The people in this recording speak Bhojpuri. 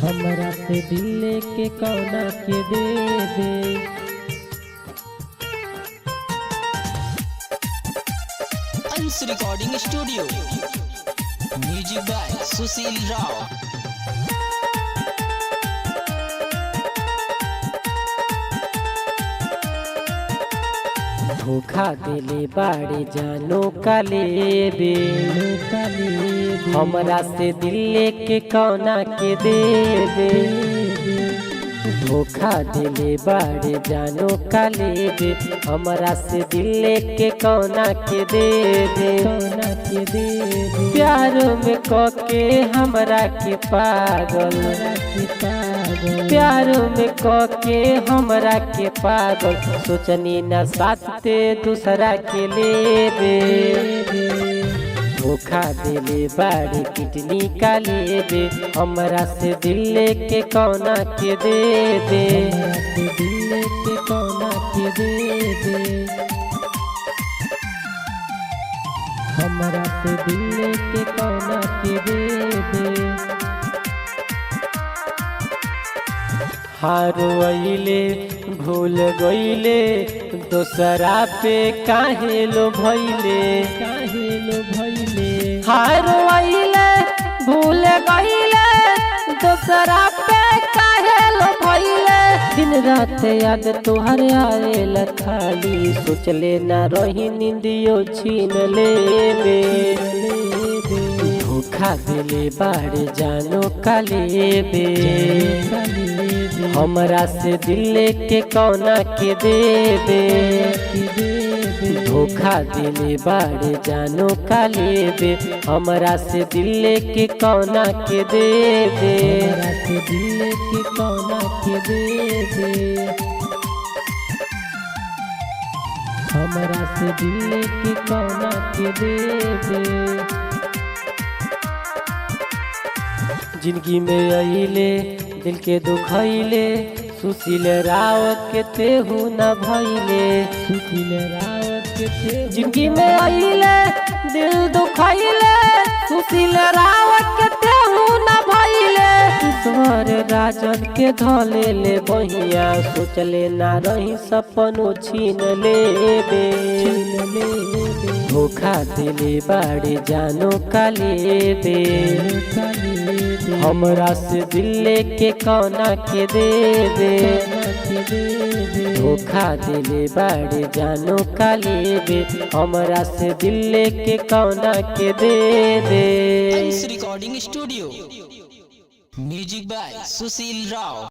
हमरा से दिल लेके कौना के दे दे। Ansh recording studio, music by Sushil Rao. धोखा दिले बाड़े जानो काले बे, हमरा से दिल लेके कौना के दे दे। धोखा दिले बाड़े जानो काले बे, हमरा से दिल लेके कौना के दे दे। प्यार में कके हमरा के पागल, प्यार में कके हमरा के पागल। सोचनी न साथे दूसरा के लेबे। धोखा दिले बाड़े किडनी का लेबे, हमरा से दिल लेके कौना के दे दे। दिल लेके कौना के दे दे। हमरा से दिल लेके कौना के दे दे। हारवैले भूल गईले दोसरा पे काहे लो भइले। हारवैले भूल गईले दोसरा पे काहे लो भइले। दिन रात याद तोहर आएला खाली, सोचले ना रही नींदियो छीन लेबे। धोखा दिले बाड़े जानो काले बे, हमरा से दिल लेके कौना के दे दे। धोखा दिले बाड़े जानो काले बे, हमरा से दिल लेके कौना के दे दे। दिल लेके कौना के दे दे। हमरा से दिल लेके कौना के दे दे। जिंदगी में आइले दिल के दुखैले, सुशील राव के तेहू न भइले। जिंदगी में आइले दिल दुखैले, सुशील राव के तेहू न भइले। ईश्वर राजन के धले ले बहिया, सोचले ना रही सपनो छीन लेबे। धोखा दिले बाड़े जानो काले बे, हमरा से दिल लेके कौना के दे दे। धोखा दिले बाड़े जानो काले बे, हमरा से दिल लेके कौना के दे दे। Ansh recording studio, music by Sushil Rao.